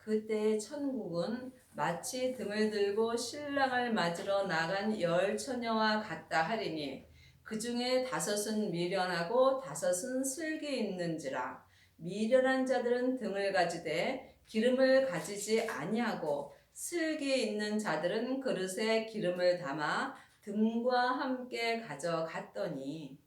그때 천국은 마치 등을 들고 신랑을 맞으러 나간 10처녀와 같다 하리니 그 중에 5은 미련하고 5은 슬기 있는지라. 미련한 자들은 등을 가지되 기름을 가지지 아니하고 슬기 있는 자들은 그릇에 기름을 담아 등과 함께 가져갔더니.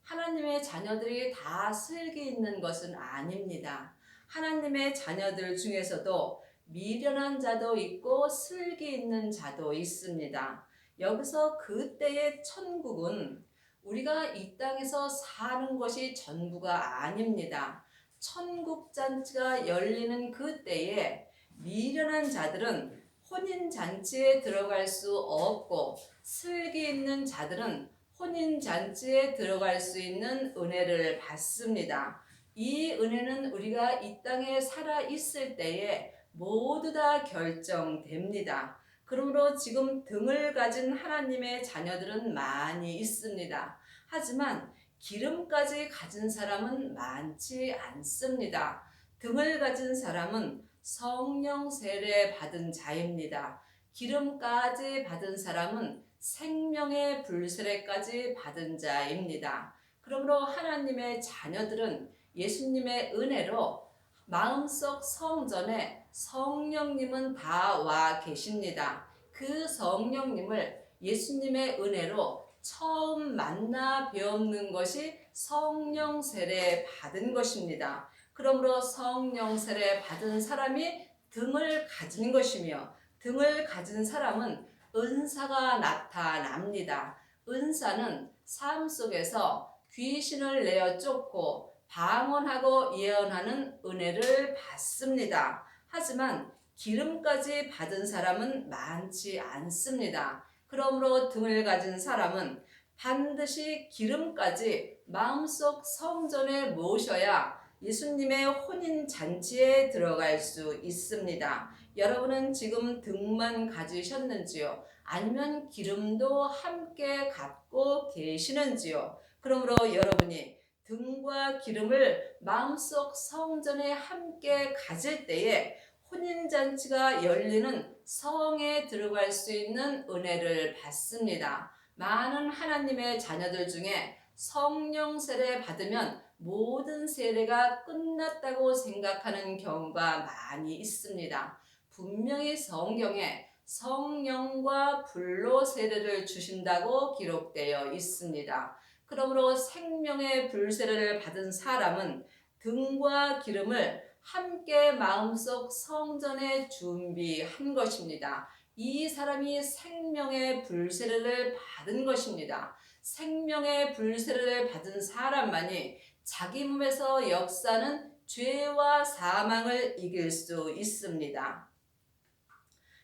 하나님의 자녀들이 다 슬기 있는 것은 아닙니다. 하나님의 자녀들 중에서도 미련한 자도 있고 슬기 있는 자도 있습니다. 여기서 그때의 천국은 우리가 이 땅에서 사는 것이 전부가 아닙니다. 천국 잔치가 열리는 그때에 미련한 자들은 혼인 잔치에 들어갈 수 없고 슬기 있는 자들은 혼인 잔치에 들어갈 수 있는 은혜를 받습니다. 이 은혜는 우리가 이 땅에 살아 있을 때에 모두 다 결정됩니다. 그러므로 지금 등을 가진 하나님의 자녀들은 많이 있습니다. 하지만 기름까지 가진 사람은 많지 않습니다. 등을 가진 사람은 성령 세례 받은 자입니다. 기름까지 받은 사람은 생명의 불세례까지 받은 자입니다. 그러므로 하나님의 자녀들은 예수님의 은혜로 마음속 성전에 성령님은 다 와 계십니다. 그 성령님을 예수님의 은혜로 처음 만나 배우는 것이 성령 세례 받은 것입니다. 그러므로 성령 세례 받은 사람이 등을 가진 것이며 등을 가진 사람은 은사가 나타납니다. 은사는 삶 속에서 귀신을 내어 쫓고 방언하고 예언하는 은혜를 받습니다. 하지만 기름까지 받은 사람은 많지 않습니다. 그러므로 등을 가진 사람은 반드시 기름까지 마음속 성전에 모셔야 예수님의 혼인 잔치에 들어갈 수 있습니다. 여러분은 지금 등만 가지셨는지요? 아니면 기름도 함께 갖고 계시는지요? 그러므로 여러분이 등과 기름을 마음속 성전에 함께 가질 때에 혼인잔치가 열리는 성에 들어갈 수 있는 은혜를 받습니다. 많은 하나님의 자녀들 중에 성령 세례 받으면 모든 세례가 끝났다고 생각하는 경우가 많이 있습니다. 분명히 성경에 성령과 불로 세례를 주신다고 기록되어 있습니다. 그러므로 생명의 불세례를 받은 사람은 등과 기름을 함께 마음속 성전에 준비한 것입니다. 이 사람이 생명의 불세례를 받은 것입니다. 생명의 불세례를 받은 사람만이 자기 몸에서 역사는 죄와 사망을 이길 수 있습니다.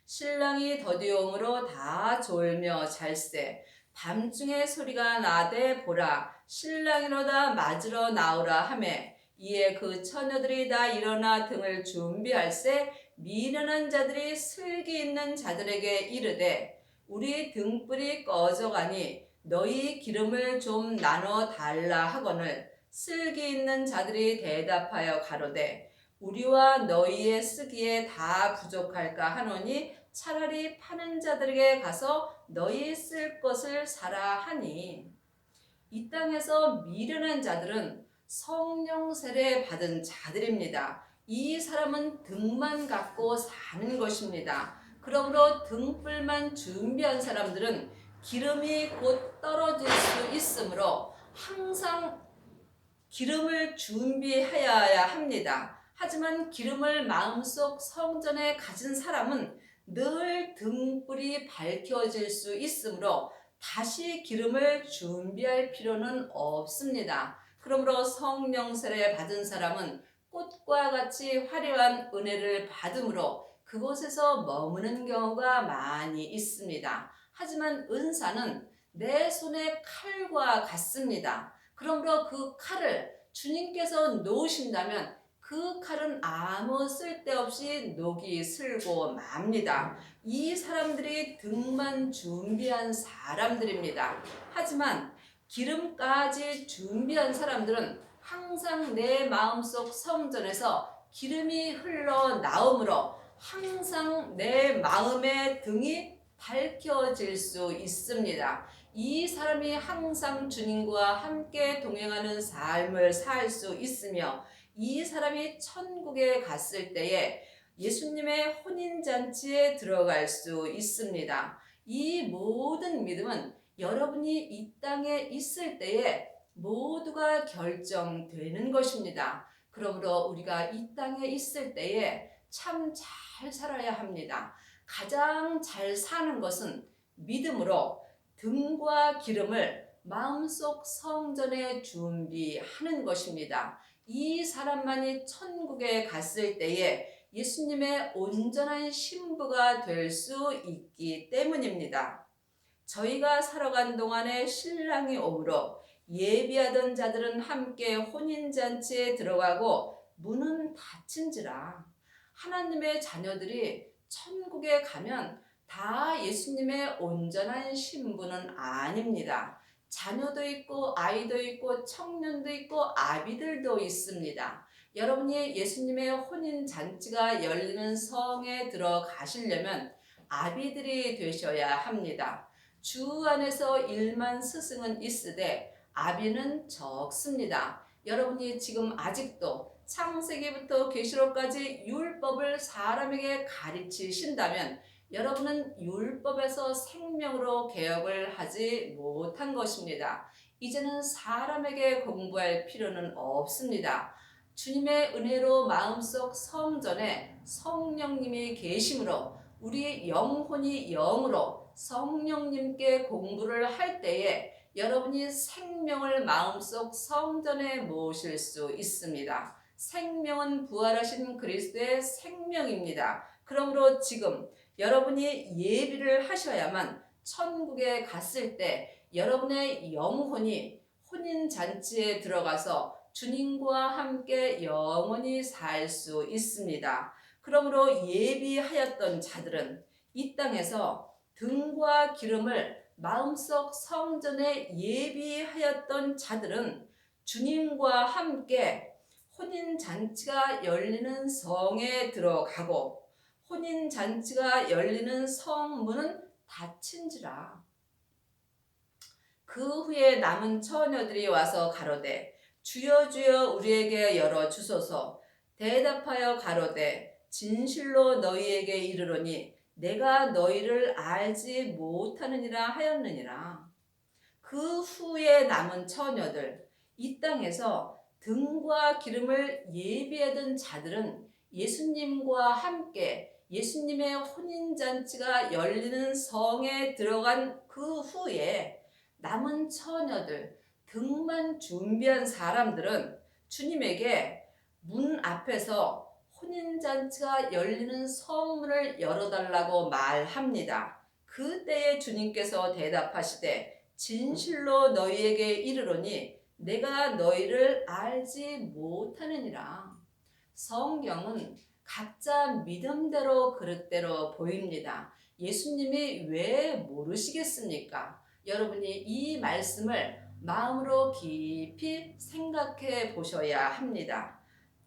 신랑이 더디옴으로 다 졸며 잘세 밤중에 소리가 나되 보라 신랑이로다 맞으러 나오라 하매 이에 그 처녀들이 다 일어나 등을 준비할세 미련한 자들이 슬기 있는 자들에게 이르되 우리 등불이 꺼져가니 너희 기름을 좀 나눠 달라 하거늘 슬기 있는 자들이 대답하여 가로되 우리와 너희의 쓰기에 다 부족할까 하노니 차라리 파는 자들에게 가서 너희 쓸 것을 사라 하니. 이 땅에서 미련한 자들은 성령 세례 받은 자들입니다. 이 사람은 등만 갖고 사는 것입니다. 그러므로 등불만 준비한 사람들은 기름이 곧 떨어질 수 있으므로 항상 기름을 준비해야 합니다. 하지만 기름을 마음속 성전에 가진 사람은 늘 등불이 밝혀질 수 있으므로 다시 기름을 준비할 필요는 없습니다. 그러므로 성령 세례 받은 사람은 꽃과 같이 화려한 은혜를 받음으로 그곳에서 머무는 경우가 많이 있습니다. 하지만 은사는 내 손의 칼과 같습니다. 그러므로 그 칼을 주님께서 놓으신다면 그 칼은 아무 쓸데없이 녹이 슬고 맙니다. 이 사람들이 등만 준비한 사람들입니다. 하지만 기름까지 준비한 사람들은 항상 내 마음속 성전에서 기름이 흘러나오므로 항상 내 마음의 등이 밝혀질 수 있습니다. 이 사람이 항상 주님과 함께 동행하는 삶을 살 수 있으며 이 사람이 천국에 갔을 때에 예수님의 혼인잔치에 들어갈 수 있습니다. 이 모든 믿음은 여러분이 이 땅에 있을 때에 모두가 결정되는 것입니다. 그러므로 우리가 이 땅에 있을 때에 참 잘 살아야 합니다. 가장 잘 사는 것은 믿음으로 등과 기름을 마음속 성전에 준비하는 것입니다. 이 사람만이 천국에 갔을 때에 예수님의 온전한 신부가 될 수 있기 때문입니다. 저희가 살아간 동안에 신랑이 오므로 예비하던 자들은 함께 혼인잔치에 들어가고 문은 닫힌지라. 하나님의 자녀들이 천국에 가면 다 예수님의 온전한 신부는 아닙니다. 자녀도 있고 아이도 있고 청년도 있고 아비들도 있습니다. 여러분이 예수님의 혼인잔치가 열리는 성에 들어가시려면 아비들이 되셔야 합니다. 주 안에서 1만 스승은 있으되 아비는 적습니다. 여러분이 지금 아직도 창세기부터 계시록까지 율법을 사람에게 가르치신다면 여러분은 율법에서 생명으로 개혁을 하지 못한 것입니다. 이제는 사람에게 공부할 필요는 없습니다. 주님의 은혜로 마음속 성전에 성령님이 계심으로 우리 영혼이 영으로 성령님께 공부를 할 때에 여러분이 생명을 마음속 성전에 모실 수 있습니다. 생명은 부활하신 그리스도의 생명입니다. 그러므로 지금 여러분이 예비를 하셔야만 천국에 갔을 때 여러분의 영혼이 혼인잔치에 들어가서 주님과 함께 영원히 살 수 있습니다. 그러므로 예비하였던 자들은 이 땅에서 등과 기름을 마음속 성전에 예비하였던 자들은 주님과 함께 혼인잔치가 열리는 성에 들어가고 혼인잔치가 열리는 성문은 닫힌지라. 그 후에 남은 처녀들이 와서 가로되 주여 주여 우리에게 열어주소서. 대답하여 가로되 진실로 너희에게 이르노니 내가 너희를 알지 못하느니라 하였느니라. 그 후에 남은 처녀들, 이 땅에서 등과 기름을 예비하던 자들은 예수님과 함께 예수님의 혼인잔치가 열리는 성에 들어간 그 후에 남은 처녀들, 등만 준비한 사람들은 주님에게 문 앞에서 혼인잔치가 열리는 성문을 열어달라고 말합니다. 그때에 주님께서 대답하시되 진실로 너희에게 이르노니 내가 너희를 알지 못하느니라. 성경은 각자 믿음대로 그릇대로 보입니다. 예수님이 왜 모르시겠습니까? 여러분이 이 말씀을 마음으로 깊이 생각해 보셔야 합니다.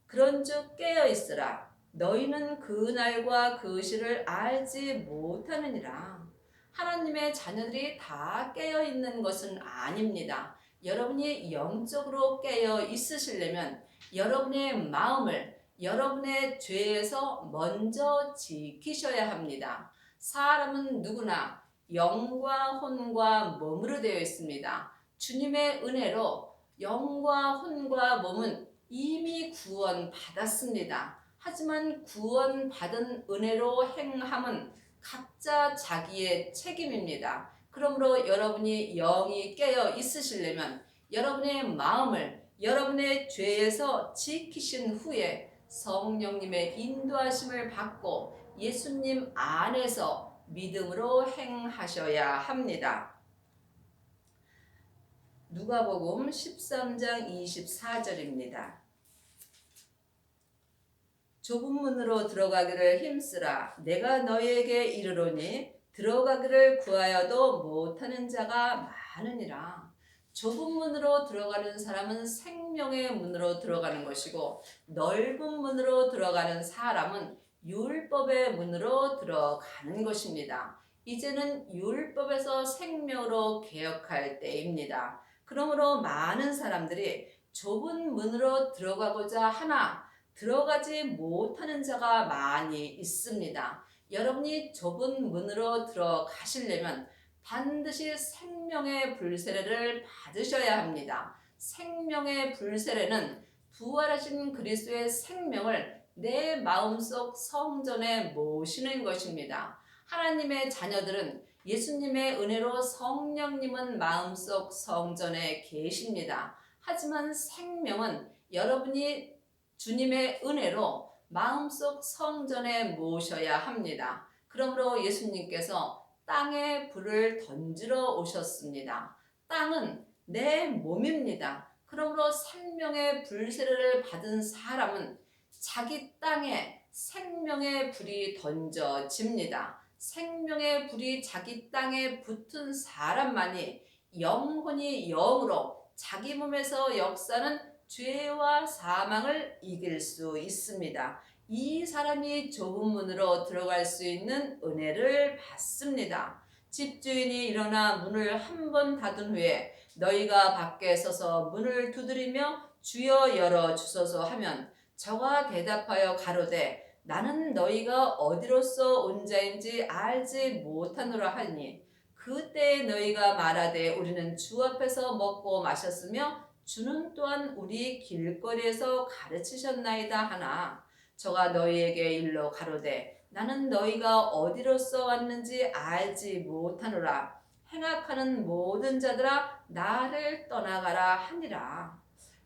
그런즉 깨어있으라. 너희는 그 날과 그 시를 알지 못하느니라. 하나님의 자녀들이 다 깨어있는 것은 아닙니다. 여러분이 영적으로 깨어 있으시려면 여러분의 마음을 여러분의 죄에서 먼저 지키셔야 합니다. 사람은 누구나 영과 혼과 몸으로 되어 있습니다. 주님의 은혜로 영과 혼과 몸은 이미 구원받았습니다. 하지만 구원받은 은혜로 행함은 각자 자기의 책임입니다. 그러므로 여러분이 영이 깨어 있으시려면 여러분의 마음을 여러분의 죄에서 지키신 후에 성령님의 인도하심을 받고 예수님 안에서 믿음으로 행하셔야 합니다. 누가복음 13장 24절입니다. 좁은 문으로 들어가기를 힘쓰라. 내가 너희에게 이르노니 들어가기를 구하여도 못하는 자가 많으니라. 좁은 문으로 들어가는 사람은 생명의 문으로 들어가는 것이고 넓은 문으로 들어가는 사람은 율법의 문으로 들어가는 것입니다. 이제는 율법에서 생명으로 개혁할 때입니다. 그러므로 많은 사람들이 좁은 문으로 들어가고자 하나 들어가지 못하는 자가 많이 있습니다. 여러분이 좁은 문으로 들어가시려면 반드시 생명의 불세례를 받으셔야 합니다. 생명의 불세례는 부활하신 그리스도의 생명을 내 마음속 성전에 모시는 것입니다. 하나님의 자녀들은 예수님의 은혜로 성령님은 마음속 성전에 계십니다. 하지만 생명은 여러분이 주님의 은혜로 마음속 성전에 모셔야 합니다. 그러므로 예수님께서 땅에 불을 던지러 오셨습니다. 땅은 내 몸입니다. 그러므로 생명의 불세례를 받은 사람은 자기 땅에 생명의 불이 던져집니다. 생명의 불이 자기 땅에 붙은 사람만이 영혼이 영으로 자기 몸에서 역사는 죄와 사망을 이길 수 있습니다. 이 사람이 좁은 문으로 들어갈 수 있는 은혜를 받습니다. 집주인이 일어나 문을 한 번 닫은 후에 너희가 밖에 서서 문을 두드리며 주여 열어 주소서 하면 저가 대답하여 가로되 나는 너희가 어디로서 온 자인지 알지 못하노라 하니 그때 너희가 말하되 우리는 주 앞에서 먹고 마셨으며 주는 또한 우리 길거리에서 가르치셨나이다 하나 저가 너희에게 일러 가로되 나는 너희가 어디로서 왔는지 알지 못하노라 행악하는 모든 자들아 나를 떠나가라 하니라.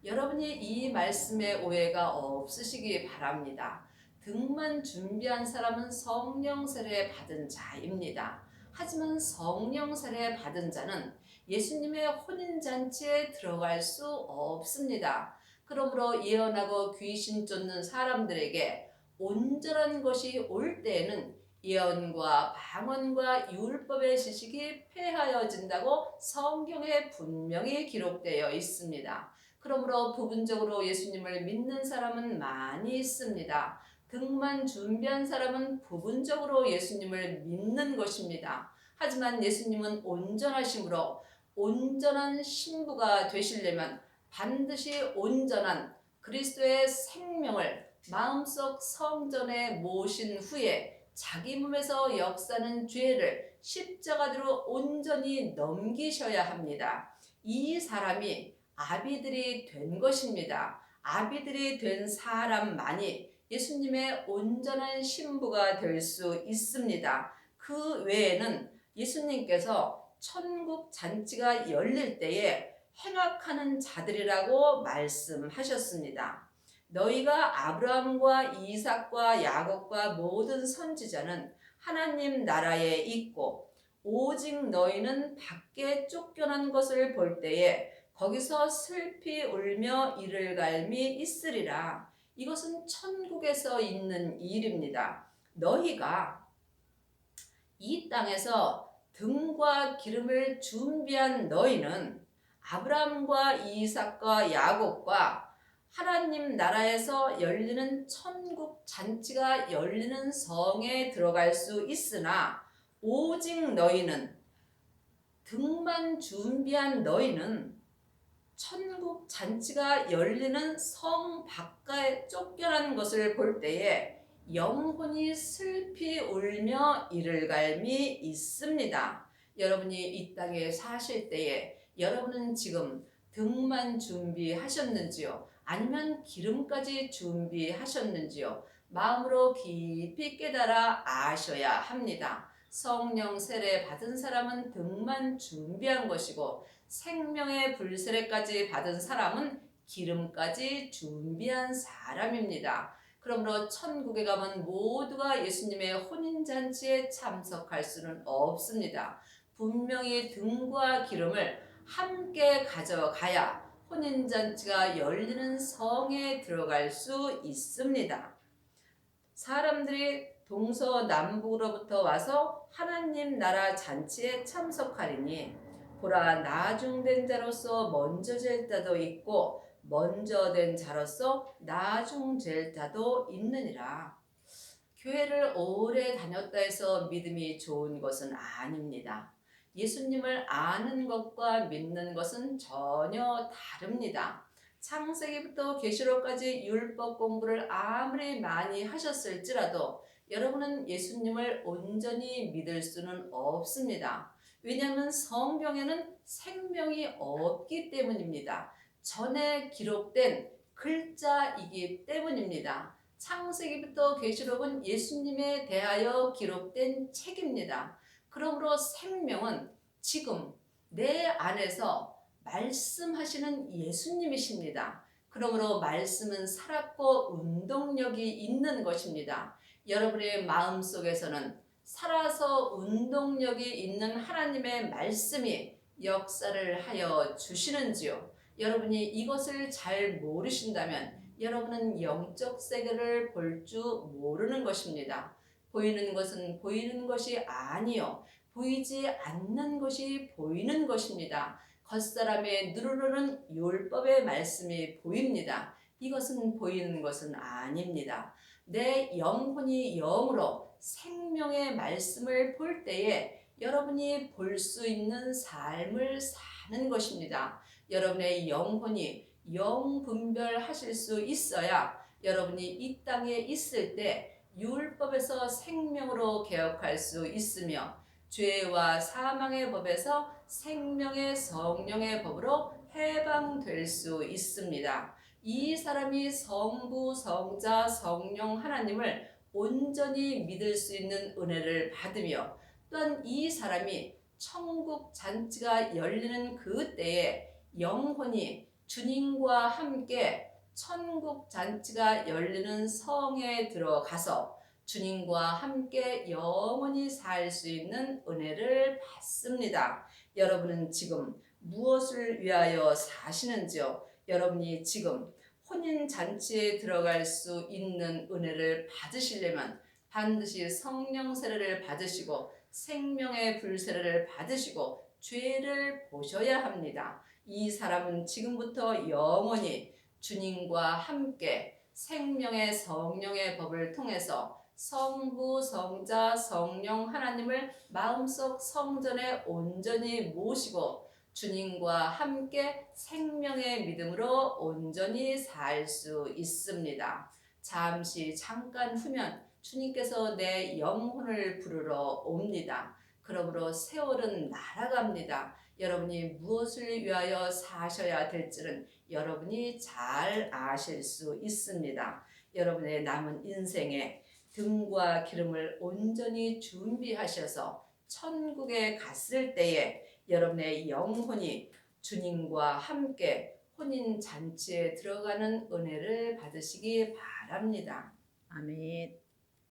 여러분이 이 말씀에 오해가 없으시기 바랍니다. 등만 준비한 사람은 성령 세례 받은 자입니다. 하지만 성령 세례 받은 자는 예수님의 혼인잔치에 들어갈 수 없습니다. 그러므로 예언하고 귀신 쫓는 사람들에게 온전한 것이 올 때에는 예언과 방언과 율법의 지식이 폐하여진다고 성경에 분명히 기록되어 있습니다. 그러므로 부분적으로 예수님을 믿는 사람은 많이 있습니다. 등만 준비한 사람은 부분적으로 예수님을 믿는 것입니다. 하지만 예수님은 온전하심으로 온전한 신부가 되시려면 반드시 온전한 그리스도의 생명을 마음속 성전에 모신 후에 자기 몸에서 역사는 죄를 십자가대로 온전히 넘기셔야 합니다. 이 사람이 아비들이 된 것입니다. 아비들이 된 사람만이 예수님의 온전한 신부가 될 수 있습니다. 그 외에는 예수님께서 천국 잔치가 열릴 때에 행악하는 자들이라고 말씀하셨습니다. 너희가 아브라함과 이삭과 야곱과 모든 선지자는 하나님 나라에 있고 오직 너희는 밖에 쫓겨난 것을 볼 때에 거기서 슬피 울며 이를 갈미 있으리라. 이것은 천국에서 있는 일입니다. 너희가 이 땅에서 등과 기름을 준비한 너희는 아브라함과 이삭과 야곱과 하나님 나라에서 열리는 천국 잔치가 열리는 성에 들어갈 수 있으나 오직 너희는 등만 준비한 너희는 천국 잔치가 열리는 성 밖에 쫓겨난 것을 볼 때에 영혼이 슬피 울며 이를 갈미 있습니다. 여러분이 이 땅에 사실 때에 여러분은 지금 등만 준비하셨는지요? 아니면 기름까지 준비하셨는지요? 마음으로 깊이 깨달아 아셔야 합니다. 성령 세례 받은 사람은 등만 준비한 것이고 생명의 불세례까지 받은 사람은 기름까지 준비한 사람입니다. 그러므로 천국에 가면 모두가 예수님의 혼인잔치에 참석할 수는 없습니다. 분명히 등과 기름을 함께 가져가야 혼인잔치가 열리는 성에 들어갈 수 있습니다. 사람들이 동서남북으로부터 와서 하나님 나라 잔치에 참석하리니 보라, 나중된 자로서 먼저 될 자도 있고 먼저 된 자로서 나중 될 자도 있느니라. 교회를 오래 다녔다 해서 믿음이 좋은 것은 아닙니다. 예수님을 아는 것과 믿는 것은 전혀 다릅니다. 창세기부터 계시록까지 율법 공부를 아무리 많이 하셨을지라도 여러분은 예수님을 온전히 믿을 수는 없습니다. 왜냐하면 성경에는 생명이 없기 때문입니다. 전에 기록된 글자이기 때문입니다. 창세기부터 계시록은 예수님에 대하여 기록된 책입니다. 그러므로 생명은 지금 내 안에서 말씀하시는 예수님이십니다. 그러므로 말씀은 살았고 운동력이 있는 것입니다. 여러분의 마음속에서는 살아서 운동력이 있는 하나님의 말씀이 역사를 하여 주시는지요? 여러분이 이것을 잘 모르신다면 여러분은 영적 세계를 볼 줄 모르는 것입니다. 보이는 것은 보이는 것이 아니요, 보이지 않는 것이 보이는 것입니다. 겉사람의 눈으로는 율법의 말씀이 보입니다. 이것은 보이는 것은 아닙니다. 내 영혼이 영으로 생명의 말씀을 볼 때에 여러분이 볼 수 있는 삶을 사는 것입니다. 여러분의 영혼이 영분별하실 수 있어야 여러분이 이 땅에 있을 때 율법에서 생명으로 개혁할 수 있으며 죄와 사망의 법에서 생명의 성령의 법으로 해방될 수 있습니다. 이 사람이 성부, 성자, 성령 하나님을 온전히 믿을 수 있는 은혜를 받으며 또한 이 사람이 천국 잔치가 열리는 그 때에 영혼이 주님과 함께 천국 잔치가 열리는 성에 들어가서 주님과 함께 영원히 살 수 있는 은혜를 받습니다. 여러분은 지금 무엇을 위하여 사시는지요? 여러분이 지금 혼인 잔치에 들어갈 수 있는 은혜를 받으시려면 반드시 성령 세례를 받으시고 생명의 불 세례를 받으시고 죄를 보셔야 합니다. 이 사람은 지금부터 영원히 주님과 함께 생명의 성령의 법을 통해서 성부, 성자, 성령 하나님을 마음속 성전에 온전히 모시고 주님과 함께 생명의 믿음으로 온전히 살 수 있습니다. 잠깐 후면 주님께서 내 영혼을 부르러 옵니다. 그러므로 세월은 날아갑니다. 여러분이 무엇을 위하여 사셔야 될지는 여러분이 잘 아실 수 있습니다. 여러분의 남은 인생에 등과 기름을 온전히 준비하셔서 천국에 갔을 때에 여러분의 영혼이 주님과 함께 혼인 잔치에 들어가는 은혜를 받으시기 바랍니다. 아멘.